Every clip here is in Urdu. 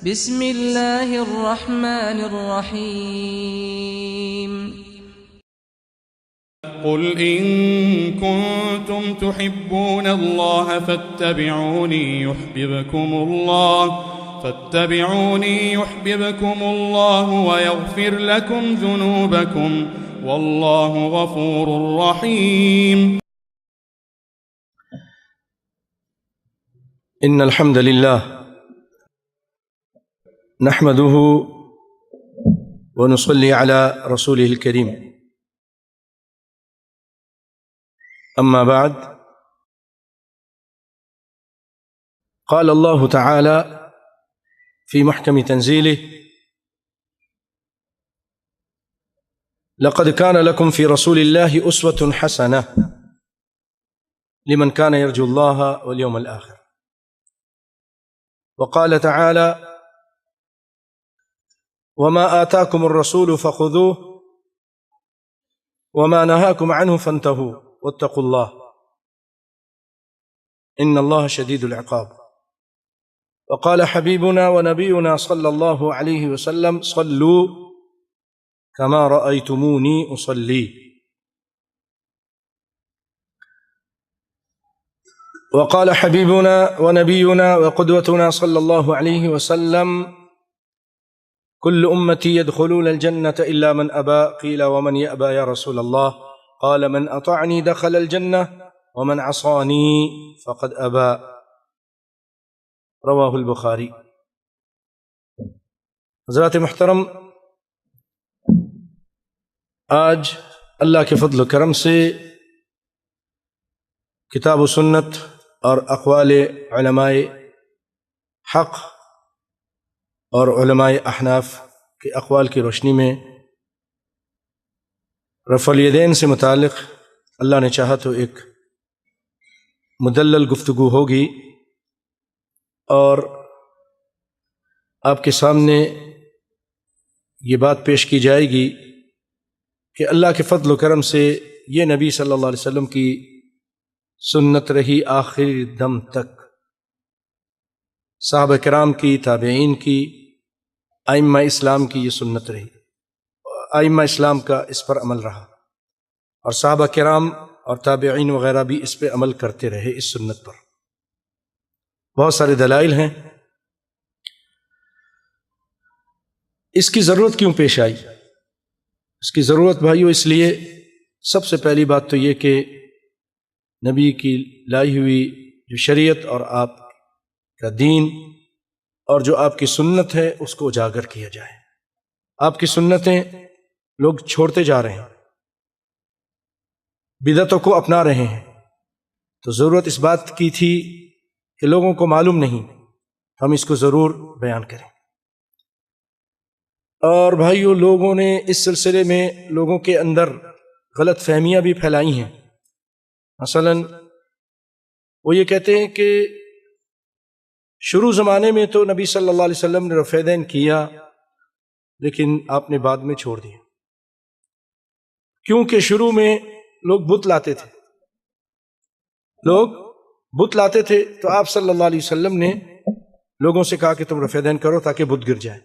بسم اللہ الرحمن الرحیم قل إن كنتم تحبون الله فاتبعوني يحببكم الله ويغفر لكم ذنوبكم والله غفور رحيم. إن الحمد لله نحمده ونصلي على رسوله الكريم. أما بعد، قال الله تعالى في محكم تنزيله: لقد كان لكم في رسول الله أسوة حسنة لمن كان يرجو الله واليوم الآخر. وقال تعالى: وما آتاكم الرسول فخذوه وما نهاكم عنه فانتهوا واتقوا الله إن الله شديد العقاب. وقال حبيبنا ونبينا صلى الله عليه وسلم: صلوا كما رأيتموني أصلي. وقال حبيبنا ونبينا وقدوتنا صلى الله عليه وسلم: كل أمتي يدخلون الجنة إلا من أبى. قيل ومن يأبى يا رسول الله؟ قال من أطاعني دخل الجنة ومن عصاني فقد أبى. رواہ البخاری. حضرات محترم، آج اللہ کے فضل و کرم سے کتاب و سنت اور اقوال علماء حق اور علماء احناف کے اقوال کی روشنی میں رفع الیدین سے متعلق اللہ نے چاہا تو ایک مدلل گفتگو ہوگی، اور آپ کے سامنے یہ بات پیش کی جائے گی کہ اللہ کے فضل و کرم سے یہ نبی صلی اللہ علیہ وسلم کی سنت رہی آخری دم تک، صحابہ کرام کی، تابعین کی، ائمہ اسلام کی یہ سنت رہی، ائمہ اسلام کا اس پر عمل رہا، اور صحابہ کرام اور تابعین وغیرہ بھی اس پہ عمل کرتے رہے، اس سنت پر۔ بہت سارے دلائل ہیں۔ اس کی ضرورت کیوں پیش آئی؟ اس کی ضرورت بھائیو اس لیے، سب سے پہلی بات تو یہ کہ نبی کی لائی ہوئی جو شریعت اور آپ کا دین اور جو آپ کی سنت ہے اس کو اجاگر کیا جائے۔ آپ کی سنتیں لوگ چھوڑتے جا رہے ہیں، بدعتوں کو اپنا رہے ہیں، تو ضرورت اس بات کی تھی کہ لوگوں کو معلوم نہیں، ہم اس کو ضرور بیان کریں۔ اور بھائیو، لوگوں نے اس سلسلے میں لوگوں کے اندر غلط فہمیاں بھی پھیلائی ہیں۔ مثلا وہ یہ کہتے ہیں کہ شروع زمانے میں تو نبی صلی اللہ علیہ وسلم نے رفع یدین کیا، لیکن آپ نے بعد میں چھوڑ دیا، کیونکہ شروع میں لوگ بت لاتے تھے، تو آپ صلی اللہ علیہ وسلم نے لوگوں سے کہا کہ تم رفع یدین کرو تاکہ بت گر جائے۔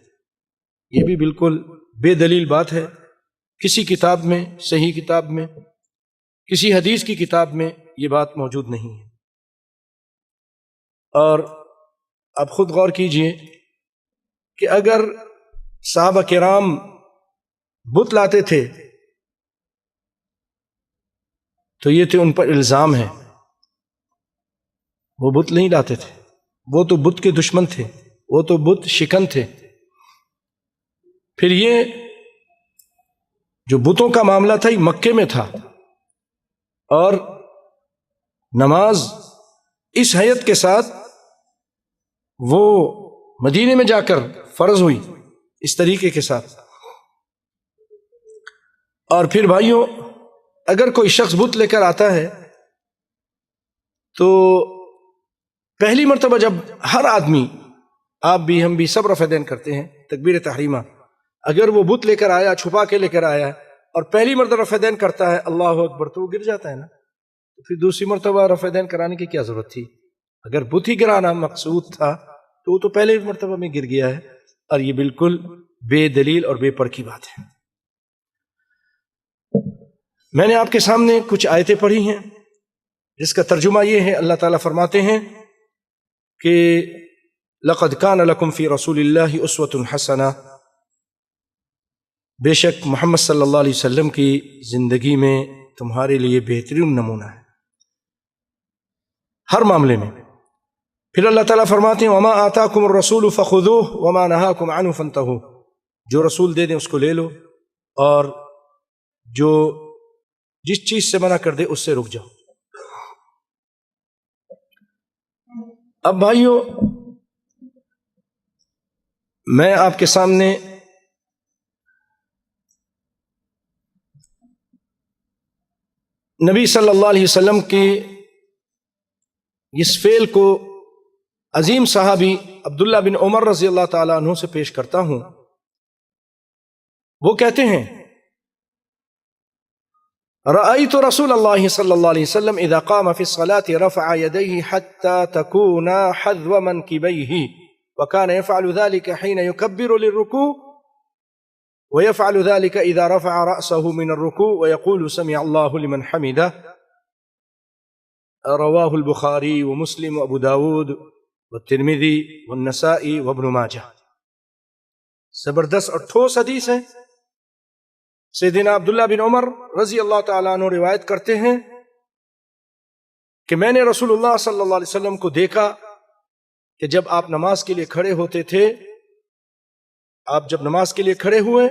یہ بھی بالکل بے دلیل بات ہے، کسی کتاب میں، صحیح کتاب میں، کسی حدیث کی کتاب میں یہ بات موجود نہیں ہے۔ اور آپ خود غور کیجئے کہ اگر صحابہ کرام بت لاتے تھے تو یہ تو ان پر الزام ہے، وہ بت نہیں لاتے تھے، وہ تو بت کے دشمن تھے، وہ تو بت شکن تھے۔ پھر یہ جو بتوں کا معاملہ تھا یہ مکے میں تھا، اور نماز اس حیت کے ساتھ وہ مدینے میں جا کر فرض ہوئی اس طریقے کے ساتھ۔ اور پھر بھائیوں، اگر کوئی شخص بت لے کر آتا ہے تو پہلی مرتبہ جب ہر آدمی، آپ بھی ہم بھی سب رفع یدین کرتے ہیں تکبیر تحریمہ، اگر وہ بت لے کر آیا، چھپا کے لے کر آیا اور پہلی مرتبہ رفع یدین کرتا ہے اللہ اکبر، تو وہ گر جاتا ہے نا، تو پھر دوسری مرتبہ رفع یدین کرانے کی کیا ضرورت تھی؟ اگر بت ہی گرانا مقصود تھا تو وہ تو پہلے ایک مرتبہ میں گر گیا ہے، اور یہ بالکل بے دلیل اور بے پر کی بات ہے۔ میں نے آپ کے سامنے کچھ آیتیں پڑھی ہیں جس کا ترجمہ یہ ہے، اللہ تعالیٰ فرماتے ہیں کہ لَقَدْ كَانَ لَكُمْ فِي رَسُولِ اللَّهِ أُسْوَةٌ حَسَنَةٌ، بے شک محمد صلی اللہ علیہ وسلم کی زندگی میں تمہارے لیے بہترین نمونہ ہے ہر معاملے میں۔ پھر اللہ تعالیٰ فرماتے ہیں وَمَا آتَاكُمُ الرَّسُولُ فَخُذُوهُ وَمَا نَهَاكُمْ عَنْهُ فَانْتَهُوا، جو رسول دے دیں اس کو لے لو، اور جو جس چیز سے منع کر دے اس سے رک جاؤ۔ اب بھائیو، میں آپ کے سامنے نبی صلی اللہ علیہ وسلم کے اس فعل کو عظیم صحابی عبداللہ بن عمر رضی اللہ تعالیٰ عنہ سے پیش کرتا ہوں۔ وہ کہتے ہیں رأيت رسول الله صلى الله عليه وسلم إذا قام في الصلاة رفع يديه حتى تكون حذو منكبيه، وكان يفعل ذلك حين يكبر للركوع، ويفعل ذلك إذا رفع رأسه من الركوع ويقول سمع الله لمن حمده، رواه البخاري ومسلم وأبو داود والترمذي والنسائي وابن ماجہ۔ زبردست اور ٹھوس حدیث ہے۔ سیدنا عبداللہ بن عمر رضی اللہ تعالیٰ عنہ روایت کرتے ہیں کہ میں نے رسول اللہ صلی اللہ علیہ وسلم کو دیکھا کہ جب آپ نماز کے لیے کھڑے ہوتے تھے، آپ جب نماز کے لیے کھڑے ہوئے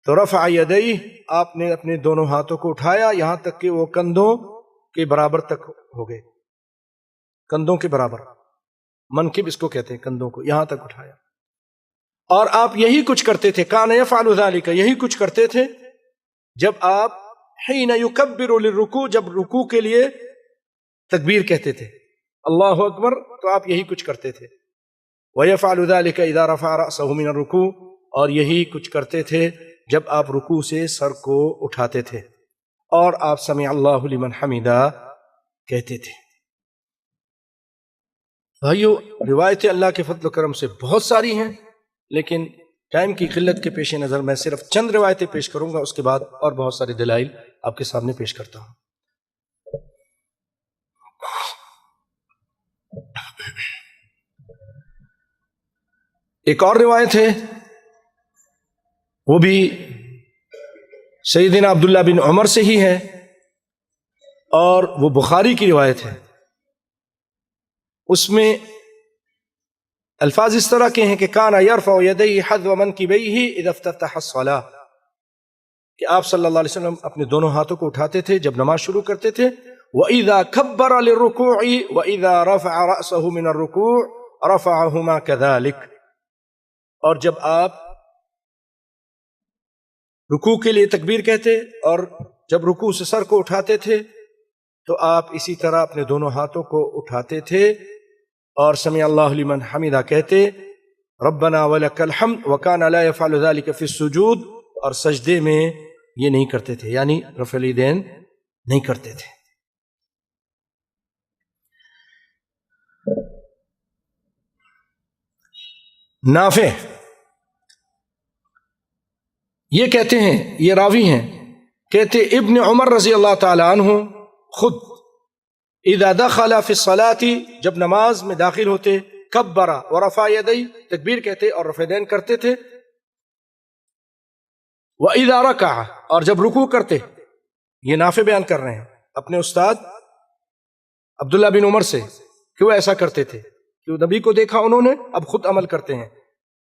تو رفع یدیہ، آپ نے اپنے دونوں ہاتھوں کو اٹھایا یہاں تک کہ وہ کندھوں کے برابر تک ہو گئے، کندھوں کے برابر، منکب اس کو کہتے ہیں، کندھوں کو یہاں تک اٹھایا۔ اور آپ یہی کچھ کرتے تھے، کان یفعل ذلک، یہی کچھ کرتے تھے جب آپ حین یکبر للرکوع، جب رکوع کے لیے تکبیر کہتے تھے اللہ اکبر، تو آپ یہی کچھ کرتے تھے۔ ویفعل ذلک اذا رفع رأسہ من الرکوع، اور یہی کچھ کرتے تھے جب آپ رکوع سے سر کو اٹھاتے تھے، اور آپ سمع اللہ لمن حمدہ کہتے تھے۔ بھائیو، روایتیں اللہ کے فضل و کرم سے بہت ساری ہیں، لیکن ٹائم کی قلت کے پیش نظر میں صرف چند روایتیں پیش کروں گا، اس کے بعد اور بہت سارے دلائل آپ کے سامنے پیش کرتا ہوں۔ ایک اور روایت ہے، وہ بھی سیدنا عبداللہ بن عمر سے ہی ہے، اور وہ بخاری کی روایت ہے۔ اس میں الفاظ اس طرح کے ہیں کہ کان یرفع یدیہ حذو منکبیہ اذا افتتح الصلاۃ، کہ آپ صلی اللہ علیہ وسلم اپنے دونوں ہاتھوں کو اٹھاتے تھے جب نماز شروع کرتے تھے، وَإِذَا كَبَّرَ لِلرُّكُوعِ وَإِذَا رَفَعَ رَأْسَهُ مِنَ الرُّكُوعِ رَفَعَهُمَا كَذَلِكَ، اور جب آپ رکوع کے لیے تکبیر کہتے اور جب رکوع سے سر کو اٹھاتے تھے تو آپ اسی طرح اپنے دونوں ہاتھوں کو اٹھاتے تھے اور سمع اللہ لمن حمدہ کہتے، ربنا ولک الحمد، وکان لا یفعل ذلک فی السجود، اور سجدے میں یہ نہیں کرتے تھے، یعنی رفع الیدین نہیں کرتے تھے۔ نافع یہ کہتے ہیں، یہ راوی ہیں، کہتے ابن عمر رضی اللہ تعالی عنہ خود اذا دخل فی الصلاة، جب نماز میں داخل ہوتے، کبر ورفع یدیہ، تکبیر کہتے اور رفع یدین کرتے تھے، وَإِذَا رَكَعَ، اور جب رکوع کرتے، یہ نافع بیان کر رہے ہیں اپنے استاد عبداللہ بن عمر سے کہ وہ ایسا کرتے تھے، کہ نبی کو دیکھا انہوں نے، اب خود عمل کرتے ہیں۔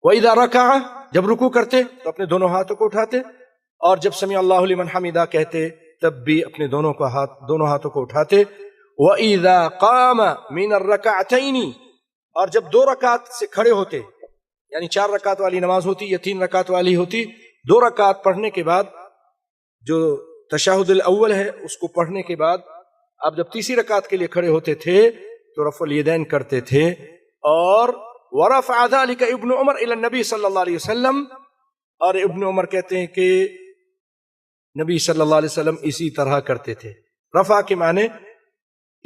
وَإِذَا رَكَعَ، جب رکوع کرتے تو اپنے دونوں ہاتھوں کو اٹھاتے، اور جب سمع اللہ لمن حمدہ کہتے تب بھی اپنے دونوں ہاتھوں کو اٹھاتے۔ وَإِذَا قَامَ مِنَ الرَّكَعْتَيْنِ، اور جب 2 رکعت سے کھڑے ہوتے، یعنی 4 رکعت والی نماز ہوتی یا 3 رکعت والی ہوتی، 2 رکعت پڑھنے کے بعد جو تشہد الاول ہے اس کو پڑھنے کے بعد آپ جب تیسری رکعت کے لیے کھڑے ہوتے تھے تو رفع الیدین کرتے تھے، اور ورفع ذلك ابن عمر الى النبی صلی اللہ علیہ وسلم، اور ابن عمر کہتے ہیں کہ نبی صلی اللہ علیہ وسلم اسی طرح کرتے تھے۔ رفع کے معنی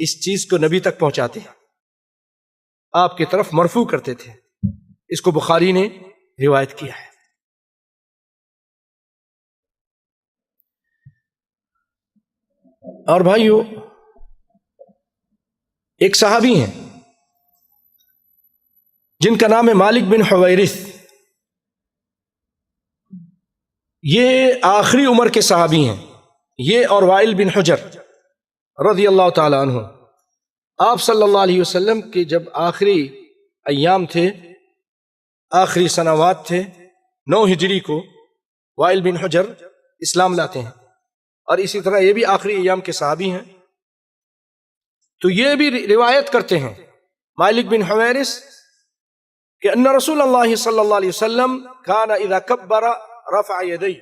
اس چیز کو نبی تک پہنچاتے ہیں۔ آپ کی طرف مرفوع کرتے تھے. اس کو بخاری نے روایت کیا ہے. اور بھائیو، ایک صحابی ہیں جن کا نام ہے مالک بن حویرث. یہ آخری عمر کے صحابی ہیں، یہ اور وائل بن حجر رضی اللہ تعالی عنہ. آپ صلی اللہ علیہ وسلم کے جب آخری ایام تھے، آخری سنوات تھے، 9 ہجری کو وائل بن حجر اسلام لاتے ہیں، اور اسی طرح یہ بھی آخری ایام کے صحابی ہیں. تو یہ بھی روایت کرتے ہیں مالک بن حویرث کہ ان رسول اللہ صلی اللہ علیہ وسلم کان اذا کبر رفع یدیہ.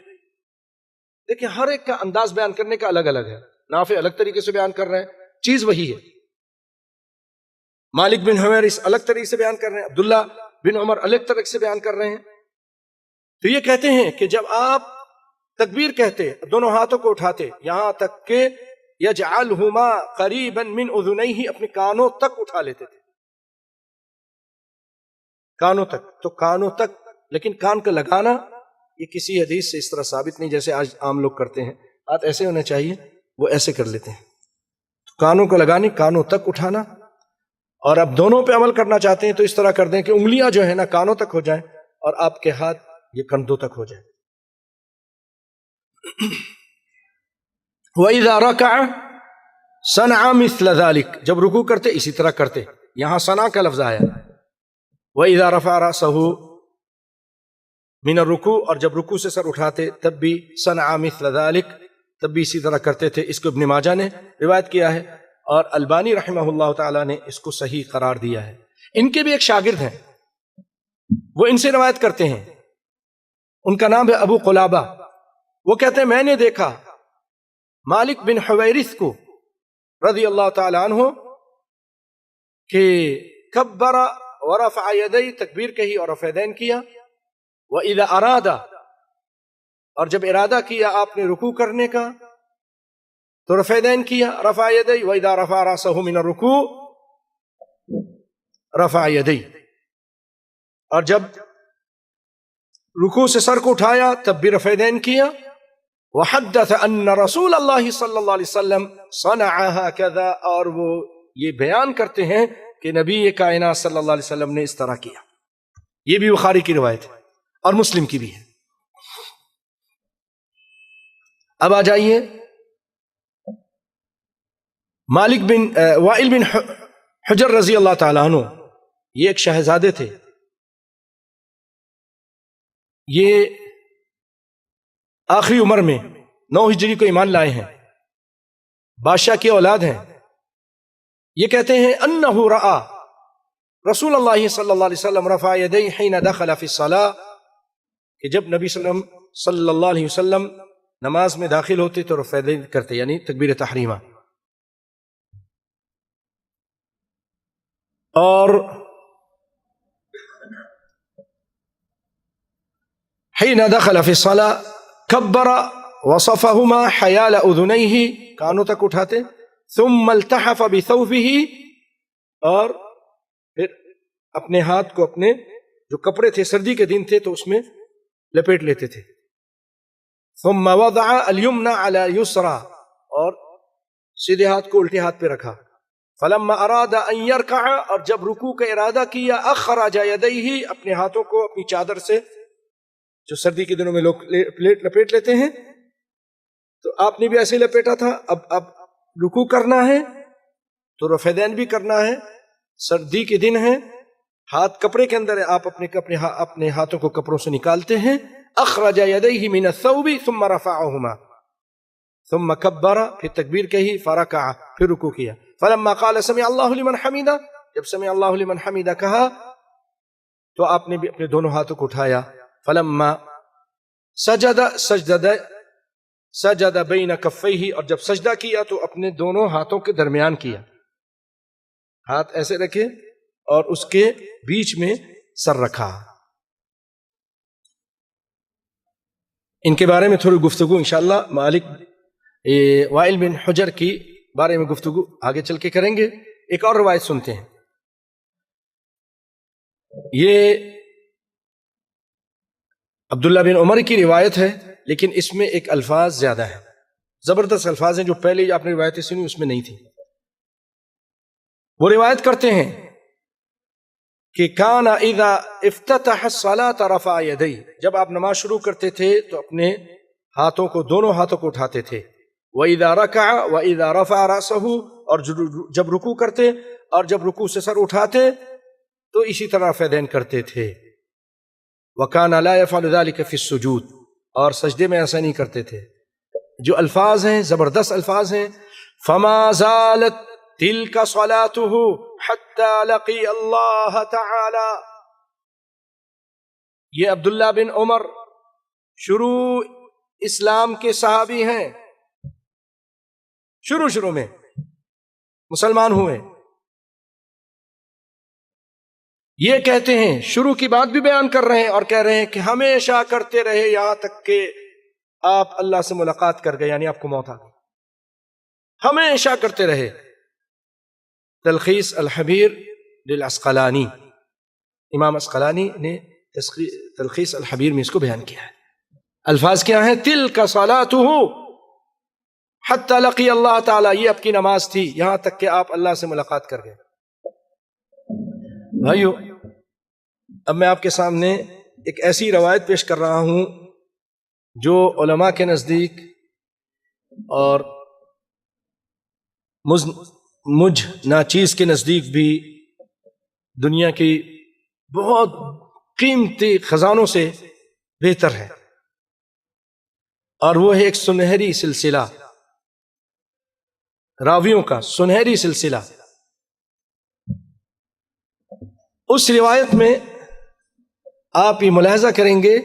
دیکھیں، ہر ایک کا انداز بیان کرنے کا الگ الگ ہے. نافع الگ طریقے سے بیان کر رہے ہیں، چیز وہی ہے. مالک بن حویرث الگ طریقے سے بیان کر رہے ہیں، عبداللہ بن عمر الگ طریقے سے بیان کر رہے ہیں. تو یہ کہتے ہیں کہ جب آپ تکبیر کہتے، دونوں ہاتھوں کو اٹھاتے یہاں تک کہ یجعلہما قریبا من اذنیہ، اپنے کانوں تک اٹھا لیتے تھے، کانوں تک. تو کانوں تک، لیکن کان کا لگانا یہ کسی حدیث سے اس طرح ثابت نہیں جیسے آج عام لوگ کرتے ہیں. ہاتھ ایسے ہونے چاہیے، وہ ایسے کر لیتے ہیں. تو کانوں کو لگانے، کانوں تک اٹھانا. اور اب دونوں پہ عمل کرنا چاہتے ہیں تو اس طرح کر دیں کہ انگلیاں جو ہے نا کانوں تک ہو جائیں اور آپ کے ہاتھ یہ کندھوں تک ہو جائیں. وَإِذَا رَكَعَ صَنَعَ مِثْلَ ذَلِكَ، جب رکوع کرتے اسی طرح کرتے. یہاں صنع کا لفظ آیا. وَإِذَا رَفَعَ رَأْسَهُ من الرکوع، اور جب رکوع سے سر اٹھاتے تب بھی صنع مثل ذلك، تب بھی اسی طرح کرتے تھے. اس کو ابن ماجہ نے روایت کیا ہے، اور البانی رحمہ اللہ تعالی نے اس کو صحیح قرار دیا ہے. ان کے بھی ایک شاگرد ہیں، وہ ان سے روایت کرتے ہیں، ان کا نام ہے ابو قلابہ. وہ کہتے ہیں میں نے دیکھا مالک بن حویرث کو رضی اللہ تعالی عنہ کہ کبر ورفع یدی، تکبیر کہی اور رفع یدین کیا. وَإِذَا أَرَادَ، اور جب ارادہ کیا آپ نے رکوع کرنے کا تو رفع یدین کیا، رفع یدی. وَإِذَا رَفَعَ رَأْسَهُ مِنَ الرُّكُوعِ رفع یدی، اور جب رکوع سے سر کو اٹھایا تب بھی رفع یدین کیا. وَحَدَّثَ أَنَّ رَسُولَ اللَّهِ صلی اللہ علیہ وسلم صَنَعَ هَكَذَا، اور وہ یہ بیان کرتے ہیں کہ نبی کائنات صلی اللہ علیہ وسلم نے اس طرح کیا. یہ بھی بخاری کی روایت ہے اور مسلم کی بھی ہے. اب آ جائیے مالک بن وائل بن حجر رضی اللہ تعالیٰ عنہ. یہ ایک شہزادے تھے، یہ آخری عمر میں 9 ہجری کو ایمان لائے ہیں، بادشاہ کی اولاد ہیں. یہ کہتے ہیں انہ رأى رسول اللہ صلی اللہ علیہ وسلم رفع یدیہ حین دخل فی الصلاۃ، کہ جب نبی صلی اللہ علیہ وسلم نماز میں داخل ہوتے تو رفع یدین کرتے، یعنی تکبیر تحریمہ. اور حین دخل فی الصلاۃ کبر وصفہما حیال اذنیہ، کانوں تک اٹھاتے. ثم التحف بثوبہ، اور پھر اپنے ہاتھ کو، اپنے جو کپڑے تھے سردی کے دن تھے تو اس میں لپیٹ لیتے تھے. ثم وضع الیمن علی یسرا، اور سیدھے ہاتھ کو الٹے ہاتھ پہ رکھا. فلما اراد ان یرکع، اور جب رکوع کا ارادہ کیا اخرج یدیہ، اپنے ہاتھوں کو اپنی چادر سے، جو سردی کے دنوں میں لوگ لپیٹ لیتے ہیں، تو آپ نے بھی ایسے لپیٹا تھا. اب رکوع کرنا ہے تو رفع یدین بھی کرنا ہے، سردی کے دن ہے، ہاتھ کپڑے کے اندر ہے، آپ اپنے ہاتھوں کو کپڑوں سے نکالتے ہیں. اخرج یدیہ من الثوب ثم رفعہما ثم کبر، پھر تکبیر کہی، فرکع، پھر رکوع کیا. فلما قال سمع اللہ لمن حمدہ، جب سمع اللہ لمن حمدہ کہا تو آپ نے بھی اپنے دونوں ہاتھوں کو اٹھایا. فلما سجد بین کفیہ، اور جب سجدہ کیا تو اپنے دونوں ہاتھوں کے درمیان کیا، ہاتھ ایسے رکھے اور اس کے بیچ میں سر رکھا. ان کے بارے میں تھوڑی گفتگو انشاءاللہ مالک وائل بن حجر کی بارے میں گفتگو آگے چل کے کریں گے. ایک اور روایت سنتے ہیں. یہ عبداللہ بن عمر کی روایت ہے، لیکن اس میں ایک الفاظ زیادہ ہیں، زبردست الفاظ ہیں جو پہلے آپ نے روایتیں سنی اس میں نہیں تھی۔ وہ روایت کرتے ہیں کہ کان اذا افتتح الصلاة رفع یدیہ، جب آپ نماز شروع کرتے تھے تو اپنے ہاتھوں کو، دونوں ہاتھوں کو اٹھاتے تھے، وَإِذَا رَكَعَ وَإِذَا رَفَعَ رَأْسَهُ، اور جب رکوع کرتے اور جب رکوع سے سر اٹھاتے تو اسی طرح رفع یدین کرتے تھے۔ وَكَانَ لَا يَفْعَلُ ذَلِكَ فِي السُّجُودِ، اور سجدے میں ایسا نہیں کرتے تھے۔ جو الفاظ ہیں زبردست الفاظ ہیں، فَمَا زَالَتْ تِلْكَ صَلَاتُهُ حَتَّى لَقِيَ اللَّهَ تَعَالَى۔ یہ عبداللہ بن عمر شروع اسلام کے صحابی ہیں، شروع میں مسلمان ہوئے، یہ کہتے ہیں، شروع کی بات بھی بیان کر رہے ہیں اور کہہ رہے ہیں کہ ہمیشہ کرتے رہے یہاں تک کہ آپ اللہ سے ملاقات کر گئے، یعنی آپ کو موت آ گئی، ہمیشہ کرتے رہے۔ تلخیص الحبیر للعسقلانی، امام عسقلانی نے تلخیص الحبیر میں اس کو بیان کیا ہے۔ الفاظ کیا ہیں؟ تلک صلاتہ حتی لقی اللہ تعالی، یہ آپ کی نماز تھی یہاں تک کہ آپ اللہ سے ملاقات کر گئے۔ بھائیو، اب میں آپ کے سامنے ایک ایسی روایت پیش کر رہا ہوں جو علماء کے نزدیک اور مجھ ناچیز کے نزدیک بھی دنیا کی بہت قیمتی خزانوں سے بہتر ہے، اور وہ ہے ایک سنہری سلسلہ، راویوں کا سنہری سلسلہ۔ اس روایت میں آپ یہ ملاحظہ کریں گے،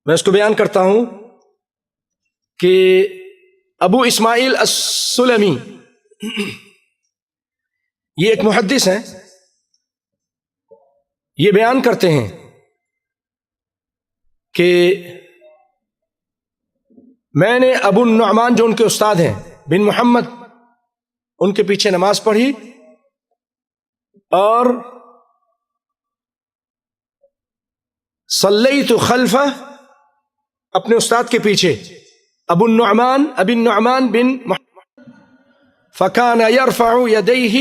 میں اس کو بیان کرتا ہوں کہ ابو اسماعیل السلمی، یہ ایک محدث ہیں، یہ بیان کرتے ہیں کہ میں نے ابو النعمان جو ان کے استاد ہیں بن محمد، ان کے پیچھے نماز پڑھی اور صلیت خلفہ، اپنے استاد کے پیچھے، ابو النعمان بن محمد، فکان یرفع یدیہ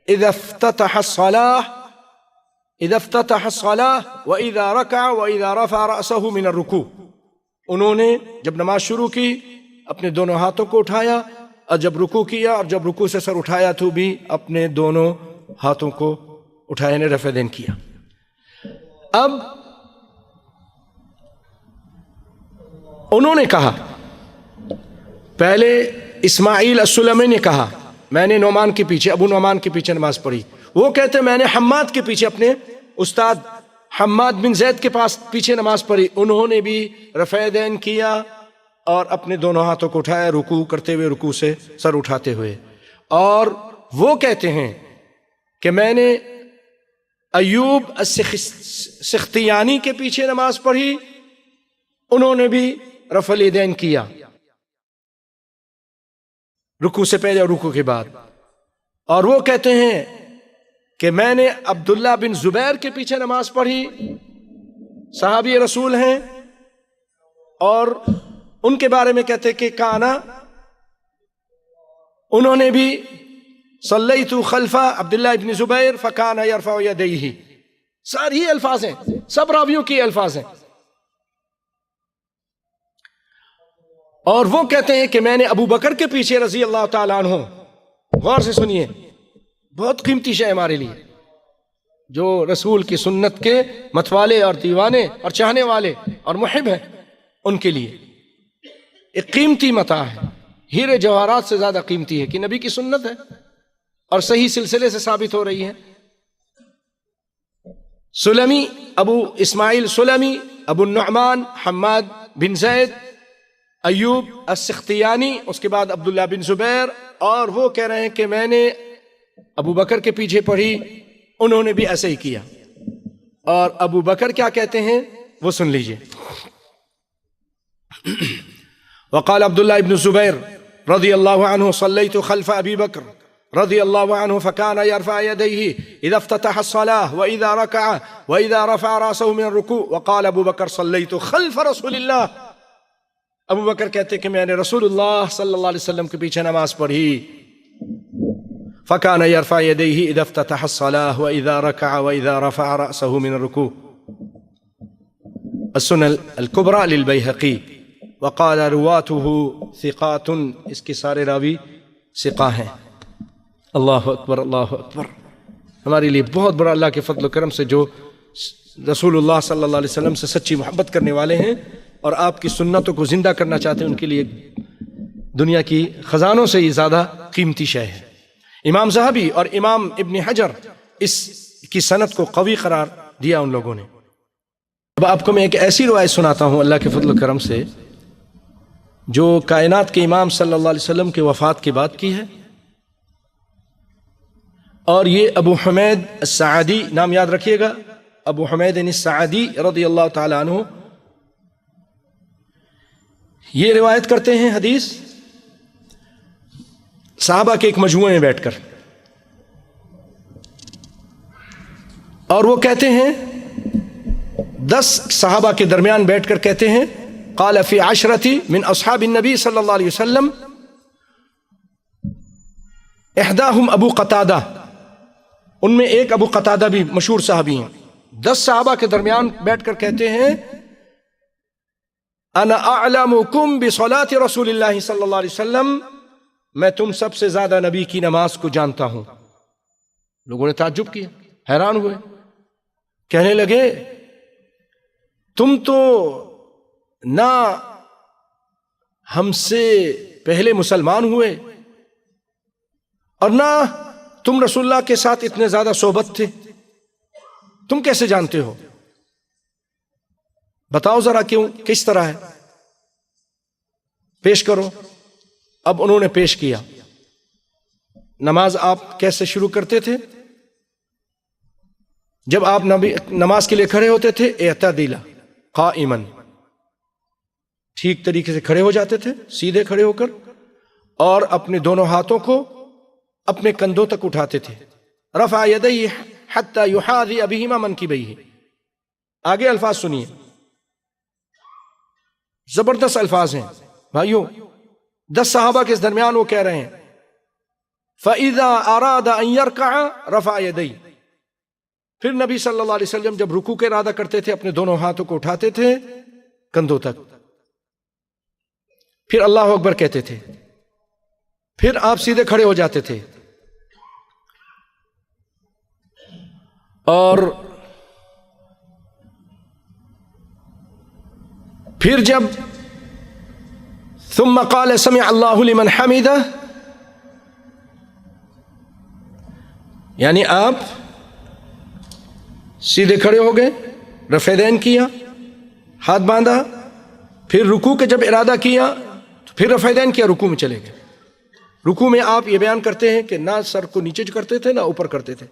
اذا افتتح الصلاة واذا رکع واذا رفع رأسہ من الرکوع۔ انہوں نے جب نماز شروع کی اپنے دونوں ہاتھوں کو اٹھایا، اور جب رکوع کیا اور جب رکوع سے سر اٹھایا تو بھی اپنے دونوں ہاتھوں کو اٹھایا، نے رفع یدین کیا۔ اب انہوں نے کہا، پہلے اسماعیل السلمی نے کہا میں نے نعمان کے پیچھے، ابو نعمان کے پیچھے نماز پڑھی، وہ کہتے میں نے حماد کے پیچھے، اپنے استاد حماد بن زید کے پاس پیچھے نماز پڑھی، انہوں نے بھی رفع یدین کیا اور اپنے دونوں ہاتھوں کو اٹھایا، رکوع کرتے ہوئے، رکوع سے سر اٹھاتے ہوئے۔ اور وہ کہتے ہیں کہ میں نے ایوب السختیانی کے پیچھے نماز پڑھی، انہوں نے بھی رفع الیدین کیا، رکوع سے پہلے اور رکوع کے بعد۔ اور وہ کہتے ہیں کہ میں نے عبداللہ بن زبیر کے پیچھے نماز پڑھی، صحابی رسول ہیں، اور ان کے بارے میں کہتے کہ کانا، انہوں نے بھی صلیت خلفہ عبداللہ بن زبیر فکان یرفع یدیہ۔ ساری الفاظ ہیں، سب راویوں کی الفاظ ہیں۔ اور وہ کہتے ہیں کہ میں نے ابو بکر کے پیچھے رضی اللہ تعالیٰ عنہ، غور سے سنیے، بہت قیمتی شے ہمارے لیے، جو رسول کی سنت کے متوالے اور دیوانے اور چاہنے والے اور محب ہیں، ان کے لیے ایک قیمتی متاع ہے، ہیرے جواہرات سے زیادہ قیمتی ہے، کہ نبی کی سنت ہے اور صحیح سلسلے سے ثابت ہو رہی ہے۔ سلمی، ابو اسماعیل سلمی، ابو النعمان حماد بن زید، ایوب السختیانی، اس کے بعد عبداللہ بن زبیر، اور وہ کہہ رہے ہیں کہ میں نے ابو بکر کے پیچھے پڑھی، انہوں نے بھی ایسے ہی کیا۔ اور ابو بکر کیا کہتے ہیں وہ سن لیجئے۔ وقال عبداللہ بن زبیر رضی اللہ عنہ صلیت خلف ابی بکر رضی اللہ عنہ فکان یرفع یدیہ اذا افتتح الصلاة واذا رکع واذا رفع راسه من الرکوع وقال ابو بکر صلیت خلف رسول اللہ، ابو بکر کہتے کہ میں نے رسول اللہ صلی اللہ علیہ وسلم کے پیچھے نماز پڑھی. فکان یرفع یدیہ اذا افتتح الصلاة واذا رکع واذا رفع راسه من الرکوع. السنن الکبریٰ للبیہقی وقال رواته ثقات، اس کے سارے راوی ثقہ ہیں. اللہ اکبر اللہ اکبر. ہمارے لیے بہت بڑا اللہ کے فضل و کرم سے جو رسول اللہ صلی اللہ علیہ وسلم سے سچی محبت کرنے والے ہیں اور آپ کی سنتوں کو زندہ کرنا چاہتے ہیں، ان کے لیے دنیا کی خزانوں سے یہ زیادہ قیمتی شے ہے. امام ذہبی اور امام ابن حجر اس کی سند کو قوی قرار دیا ان لوگوں نے. اب آپ کو میں ایک ایسی روایت سناتا ہوں اللہ کے فضل و کرم سے جو کائنات کے امام صلی اللہ علیہ وسلم کے وفات کے بعد کی ہے، اور یہ ابو حمید السعدی، نام یاد رکھیے گا، ابو حمید السعدی رضی اللہ تعالی عنہ یہ روایت کرتے ہیں حدیث صحابہ کے ایک مجموعے میں بیٹھ کر، اور وہ کہتے ہیں 10 صحابہ کے درمیان بیٹھ کر کہتے ہیں قال فی عشرتی من اصحاب النبی صلی اللہ علیہ وسلم احداہم ابو قتادہ، ان میں ایک ابو قتادہ بھی مشہور صحابی ہیں. 10 صحابہ کے درمیان بیٹھ کر کہتے ہیں انا اعلمکم بصلاة رسول اللہ صلی اللہ علیہ وسلم، میں تم سب سے زیادہ نبی کی نماز کو جانتا ہوں. لوگوں نے تعجب کیا، حیران ہوئے، کہنے لگے تم تو نہ ہم سے پہلے مسلمان ہوئے اور نہ تم رسول اللہ کے ساتھ اتنے زیادہ صحبت تھے، تم کیسے جانتے ہو؟ بتاؤ ذرا کیوں، کس طرح ہے، پیش کرو. اب انہوں نے پیش کیا. نماز آپ کیسے شروع کرتے تھے؟ جب آپ نماز کے لیے کھڑے ہوتے تھے اعتدلا قائما، ٹھیک طریقے سے کھڑے ہو جاتے تھے، سیدھے کھڑے ہو کر، اور اپنے دونوں ہاتھوں کو اپنے کندھوں تک اٹھاتے تھے. رفع یدیہ حتی یحاذی بہما منکبیہ. آگے الفاظ سنیے، زبردست الفاظ ہیں بھائیوں. 10 صحابہ کے درمیان وہ کہہ رہے ہیں فَإِذَا أَرَادَ أَن يَرْكَعَ رَفَعَ يَدَيْهِ. پھر نبی صلی اللہ علیہ وسلم جب رکوع کا ارادہ کرتے تھے اپنے دونوں ہاتھوں کو اٹھاتے تھے کندھوں تک، پھر اللہ اکبر کہتے تھے، پھر آپ سیدھے کھڑے ہو جاتے تھے، اور پھر جب ثم قال سمع اللہ لمن حمدہ، یعنی آپ سیدھے کھڑے ہو گئے، رفع یدین کیا، ہاتھ باندھا، پھر رکوع کے جب ارادہ کیا تو پھر رفع یدین کیا، رکوع میں چلے گئے. رکوع میں آپ یہ بیان کرتے ہیں کہ نہ سر کو نیچے کرتے تھے نہ اوپر کرتے تھے،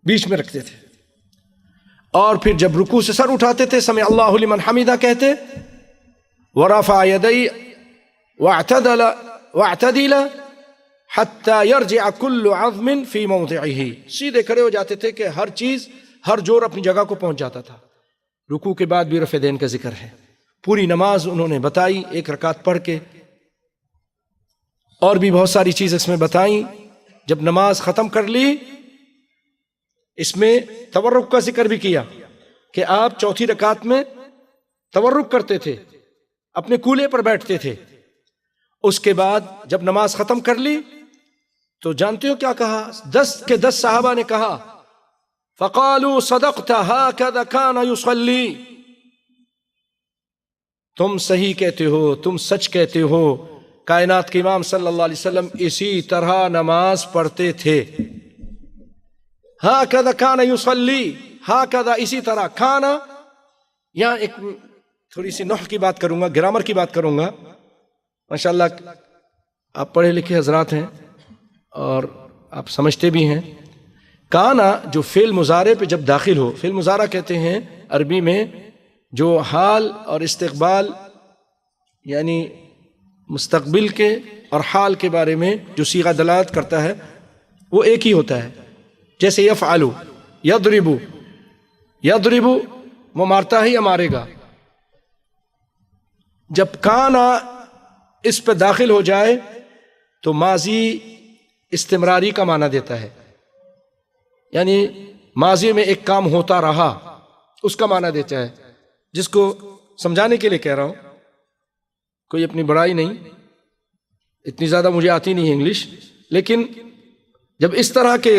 بیچ میں رکھتے تھے، اور پھر جب رکوع سے سر اٹھاتے تھے سمع اللہ لمن حمدہ کہتے، ورفع یدی واعتدل حتی یرجع کل عظم فی موضعہ. سیدھے کھڑے ہو جاتے تھے کہ ہر چیز، ہر جوڑ اپنی جگہ کو پہنچ جاتا تھا. رکوع کے بعد بھی رفع یدین کا ذکر ہے. پوری نماز انہوں نے بتائی ایک رکعت پڑھ کے، اور بھی بہت ساری چیز اس میں بتائیں. جب نماز ختم کر لی اس میں تورک کا ذکر بھی کیا کہ آپ چوتھی رکعت میں تورک کرتے تھے، اپنے کولے پر بیٹھتے تھے. اس کے بعد جب نماز ختم کر لی تو جانتے ہو کیا کہا؟ 10 کے 10 صحابہ نے کہا فقالوا صدقت هكذا كان يصلي. تم صحیح کہتے ہو، تم سچ کہتے ہو، کائنات کے امام صلی اللہ علیہ وسلم اسی طرح نماز پڑھتے تھے. هكذا كان يصلي، هكذا اسی طرح، کھانا. یہاں ایک تھوڑی سی نحو کی بات کروں گا، گرامر کی بات کروں گا. ماشاءاللہ آپ پڑھے لکھے حضرات ہیں اور آپ سمجھتے بھی ہیں. کانا جو فعل مضارع پہ جب داخل ہو، فعل مضارع کہتے ہیں عربی میں جو حال اور استقبال، یعنی مستقبل کے اور حال کے بارے میں جو صیغہ دلالت کرتا ہے، وہ ایک ہی ہوتا ہے. جیسے یفعلو، یضربو، یضربو وہ مارتا ہے یا مارے گا. جب کانا اس پہ داخل ہو جائے تو ماضی استمراری کا معنی دیتا ہے، یعنی ماضی میں ایک کام ہوتا رہا اس کا معنی دیتا ہے. جس کو سمجھانے کے لیے کہہ رہا ہوں، کوئی اپنی بڑائی نہیں، اتنی زیادہ مجھے آتی نہیں ہے انگلش، لیکن جب اس طرح کے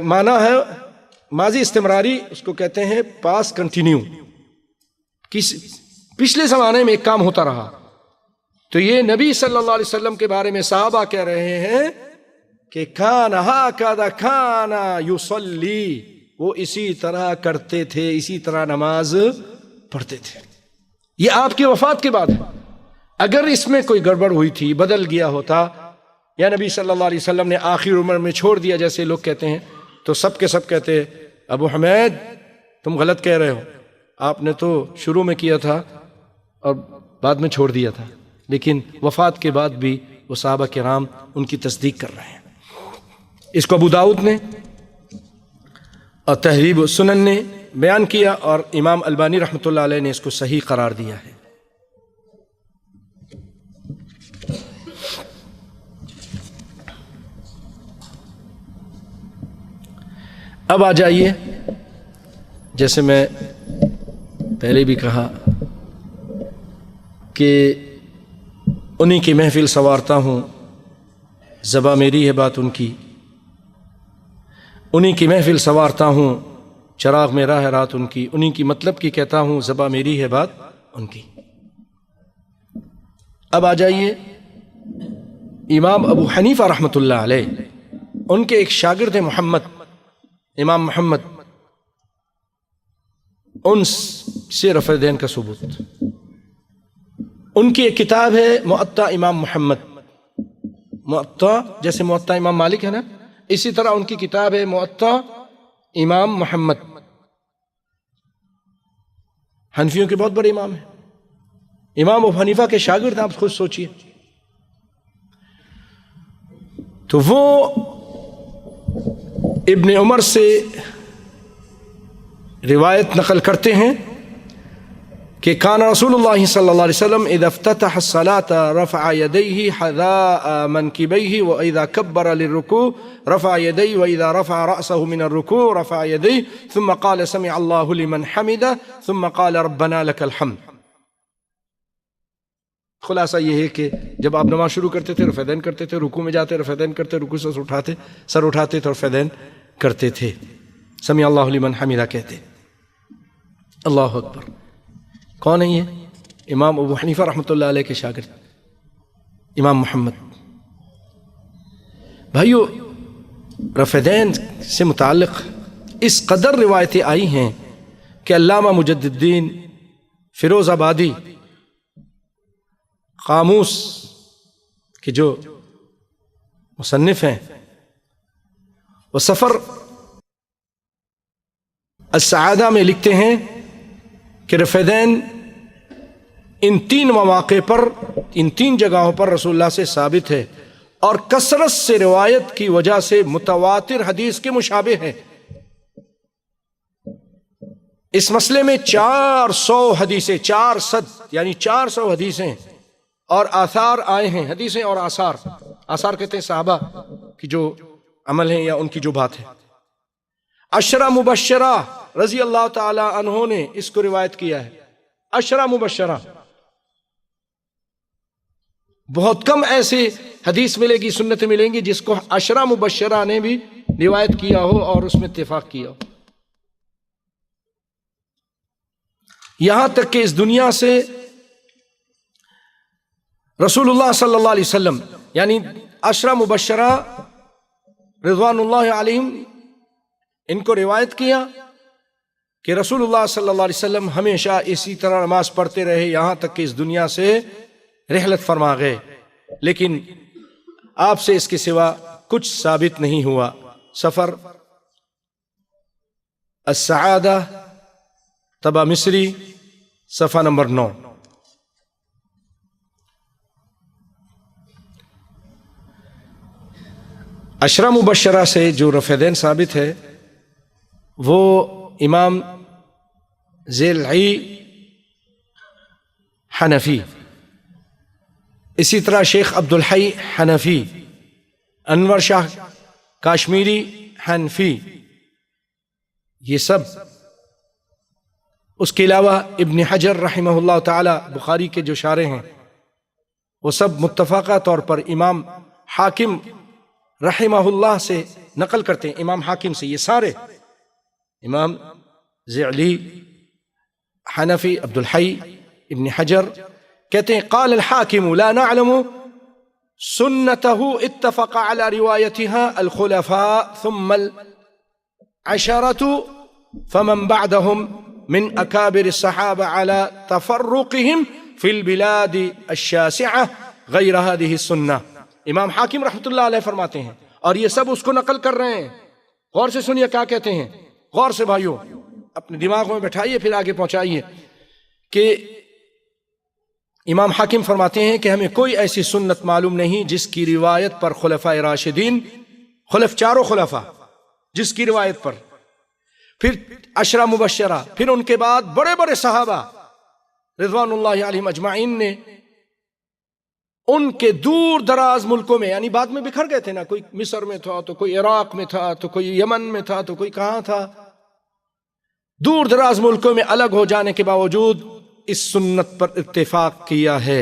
معنی ہے ماضی استمراری، اس کو کہتے ہیں پاس کنٹینیو. پچھلے زمانے میں ایک کام ہوتا رہا. تو یہ نبی صلی اللہ علیہ وسلم کے بارے میں صحابہ کہہ رہے ہیں کہ کان ہاکذا کان یصلی، وہ اسی طرح کرتے تھے، اسی طرح نماز پڑھتے تھے. یہ آپ کی وفات کے بعد ہے. اگر اس میں کوئی گڑبڑ ہوئی تھی، بدل گیا ہوتا، یا نبی صلی اللہ علیہ وسلم نے آخر عمر میں چھوڑ دیا جیسے لوگ کہتے ہیں، تو سب کے سب کہتے ابو حمید تم غلط کہہ رہے ہو، آپ نے تو شروع میں کیا تھا اور بعد میں چھوڑ دیا تھا. لیکن وفات کے بعد بھی وہ صحابہ کرام ان کی تصدیق کر رہے ہیں. اس کو ابو داؤد نے اور تہذیب السنن نے بیان کیا، اور امام البانی رحمۃ اللہ علیہ نے اس کو صحیح قرار دیا ہے. اب آ جائیے، جیسے میں پہلے بھی کہا کہ انہی کی محفل سنوارتا ہوں، زباں میری ہے بات ان کی. انہی کی محفل سنوارتا ہوں، چراغ میرا ہے رات ان کی. انہی کی مطلب کی کہتا ہوں، زباں میری ہے بات ان کی. اب آ جائیے امام ابو حنیفہ رحمۃ اللہ علیہ، ان کے ایک شاگرد محمد، امام محمد، ان سے رفع دین کا ثبوت. ان کی ایک کتاب ہے موطا امام محمد. موطا جیسے موطا امام مالک ہے نا، اسی طرح ان کی کتاب ہے موطا امام محمد. حنفیوں کے بہت بڑے امام ہیں. امام ابو حنیفہ کے شاگرد آپ خود سوچئے. تو وہ ابن عمر سے روایت نقل کرتے ہیں کہ کان رسول اللہ صلی اللہ علیہ وسلم اذا افتتح الصلاة رفع يديه حذاء منكبيه واذا كبر للركوع رفع يديه واذا رفع رأسه من الركوع رفع يديه ثم قال سمع الله لمن حمده ثم قال ربنا لك الحمد. خلاصہ یہ ہے کہ جب آپ نماز شروع کرتے تھے رفع دین کرتے تھے، رکوع میں جاتے رفع دین کرتے، رکوع سے سر اٹھاتے تو رفع دین کرتے تھے. سمع اللہ لمن حمدہ کہتے. اللہ اکبر. کون ہے یہ؟ امام ابو حنیفہ رحمۃ اللہ علیہ کے شاگرد امام محمد. بھائیو، رفع دین سے متعلق اس قدر روایتیں آئی ہیں کہ علامہ مجدد الدین فیروز آبادی قاموس کے جو مصنف ہیں، وہ سفر السعادہ میں لکھتے ہیں کہ رفع دین ان 3 مواقع پر، ان 3 جگہوں پر رسول اللہ سے ثابت ہے، اور کثرت سے روایت کی وجہ سے متواتر حدیث کے مشابہ ہے. اس مسئلے میں 400 حدیثیں، 400 یعنی 400 حدیثیں اور آثار آئے ہیں. حدیثیں اور آثار، آثار کہتے ہیں صحابہ کی جو عمل ہیں یا ان کی جو بات ہے. 10 مبشرہ رضی اللہ تعالی عنہ نے اس کو روایت کیا ہے. 10 مبشرہ. بہت کم ایسے حدیث ملے گی، سنت ملیں گی جس کو 10 مبشرہ نے بھی روایت کیا ہو اور اس میں اتفاق کیا ہو. یہاں تک کہ اس دنیا سے رسول اللہ صلی اللہ علیہ وسلم یعنی 10 مبشرہ رضوان اللہ علیہم ان کو روایت کیا کہ رسول اللہ صلی اللہ علیہ وسلم ہمیشہ اسی طرح نماز پڑھتے رہے یہاں تک کہ اس دنیا سے رحلت فرما گئے، لیکن آپ سے اس کے سوا کچھ ثابت نہیں ہوا. سفر السعادہ طبع مصری صفحہ نمبر 9. عشرہ مبشرہ سے جو رفع دین ثابت ہے وہ امام ذیلعی حنفی، اسی طرح شیخ عبدالحی حنفی، انور شاہ کاشمیری حنفی، یہ سب، اس کے علاوہ ابن حجر رحمہ اللہ تعالی بخاری کے جو شارح ہیں وہ سب متفقہ طور پر امام حاکم رحمہ اللہ سے نقل کرتے ہیں، امام حاکم سے، یہ سارے امام ذیلعی حنفی عبدالحی ابن حجر کہتے ہیں قال الحاکم لا نعلم سنته اتفق على روايتها الخلفاء ثم العشرة فمن بعدهم من أكابر الصحابة على تفرقهم في البلاد الشاسعة غير هذه السنة. امام حاکم رحمۃ اللہ علیہ فرماتے ہیں، اور یہ سب اس کو نقل کر رہے ہیں، غور سے سنیے کیا کہتے ہیں، غور سے بھائیوں اپنے دماغوں میں بٹھائیے پھر آگے پہنچائیے، کہ امام حاکم فرماتے ہیں کہ ہمیں کوئی ایسی سنت معلوم نہیں جس کی روایت پر خلفاء راشدین، چاروں خلفاء، جس کی روایت پر، پھر عشرہ مبشرہ، پھر ان کے بعد بڑے بڑے صحابہ رضوان اللہ علیہم اجمعین نے ان کے دور دراز ملکوں میں، یعنی بعد میں بکھر گئے تھے نا، کوئی مصر میں تھا تو کوئی عراق میں تھا تو کوئی یمن میں تھا تو کوئی کہاں تھا، دور دراز ملکوں میں الگ ہو جانے کے باوجود اس سنت پر اتفاق کیا ہے،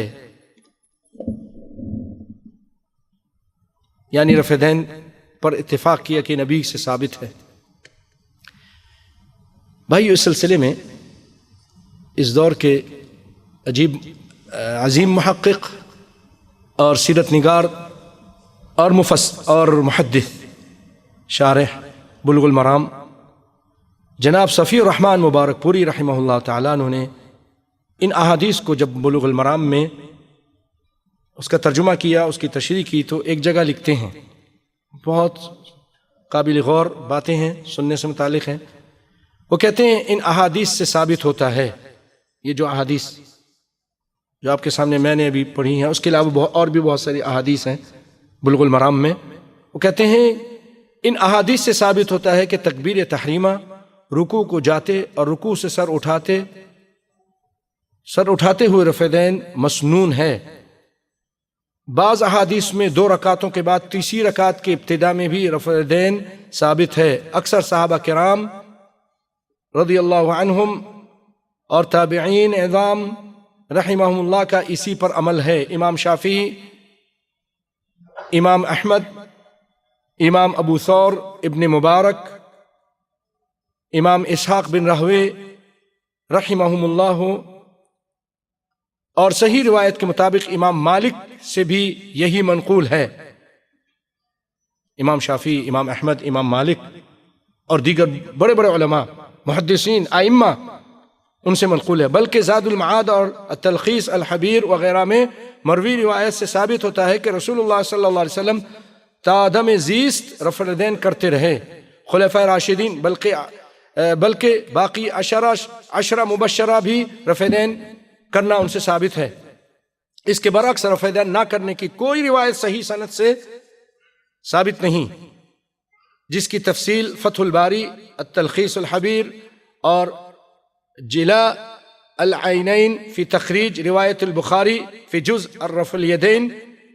یعنی رفع دین پر اتفاق کیا کہ نبی سے ثابت ہے۔ بھائی اس سلسلے میں اس دور کے عظیم محقق اور سیرت نگار اور اور محدث شارح بلوغ المرام جناب صفی الرحمن مبارک پوری رحمہ اللہ تعالیٰ، انہوں نے ان احادیث کو جب بلوغ المرام میں اس کا ترجمہ کیا، اس کی تشریح کی، تو ایک جگہ لکھتے ہیں، بہت قابل غور باتیں ہیں، سننے سے متعلق ہیں، وہ کہتے ہیں ان احادیث سے ثابت ہوتا ہے، یہ جو احادیث جو آپ کے سامنے میں نے ابھی پڑھی ہیں، اس کے علاوہ اور بھی بہت ساری احادیث ہیں بلوغ المرام میں، وہ کہتے ہیں ان احادیث سے ثابت ہوتا ہے کہ تکبیر تحریمہ، رکوع کو جاتے اور رکوع سے سر اٹھاتے ہوئے رفع دین مسنون ہے۔ بعض احادیث میں 2 رکعتوں کے بعد تیسری رکعت کے ابتدا میں بھی رفع دین ثابت ہے۔ اکثر صحابہ کرام رضی اللہ عنہم اور تابعین اعظام رحمہم اللہ کا اسی پر عمل ہے۔ امام شافعی، امام احمد، امام ابو ثور ابن مبارک، امام اسحاق بن راہوے رحمہم اللہ، اور صحیح روایت کے مطابق امام مالک سے بھی یہی منقول ہے۔ امام شافعی، امام احمد، امام مالک اور دیگر بڑے بڑے علماء، محدثین، ائمہ، ان سے منقول ہے۔ بلکہ زاد المعاد اور التلخیص الحبیر وغیرہ میں مروی روایت سے ثابت ہوتا ہے کہ رسول اللہ صلی اللہ علیہ وسلم تا دم زیست رفع دین کرتے رہے۔ خلفاء راشدین بلکہ باقی عشرہ مبشرہ بھی رفع دین کرنا ان سے ثابت ہے۔ اس کے برعکس رفع دین نہ کرنے کی کوئی روایت صحیح سند سے ثابت نہیں، جس کی تفصیل فتح الباری، التلخیص الحبیر اور جلا العینین فی تخریج روایت البخاری فی جز الرفع الیدین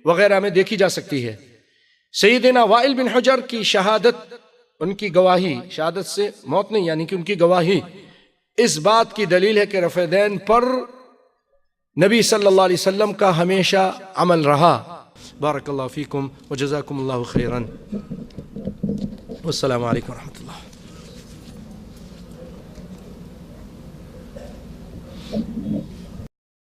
وغیرہ میں دیکھی جا سکتی ہے۔ سیدنا وائل بن حجر کی شہادت، ان کی گواہی، شہادت سے موت نہیں، یعنی کہ ان کی گواہی اس بات کی دلیل ہے کہ رفع دین پر نبی صلی اللہ علیہ وسلم کا ہمیشہ عمل رہا۔ بارک اللہ فیکم وجزاکم اللہ خیرا، والسلام علیکم ورحمۃ اللہ۔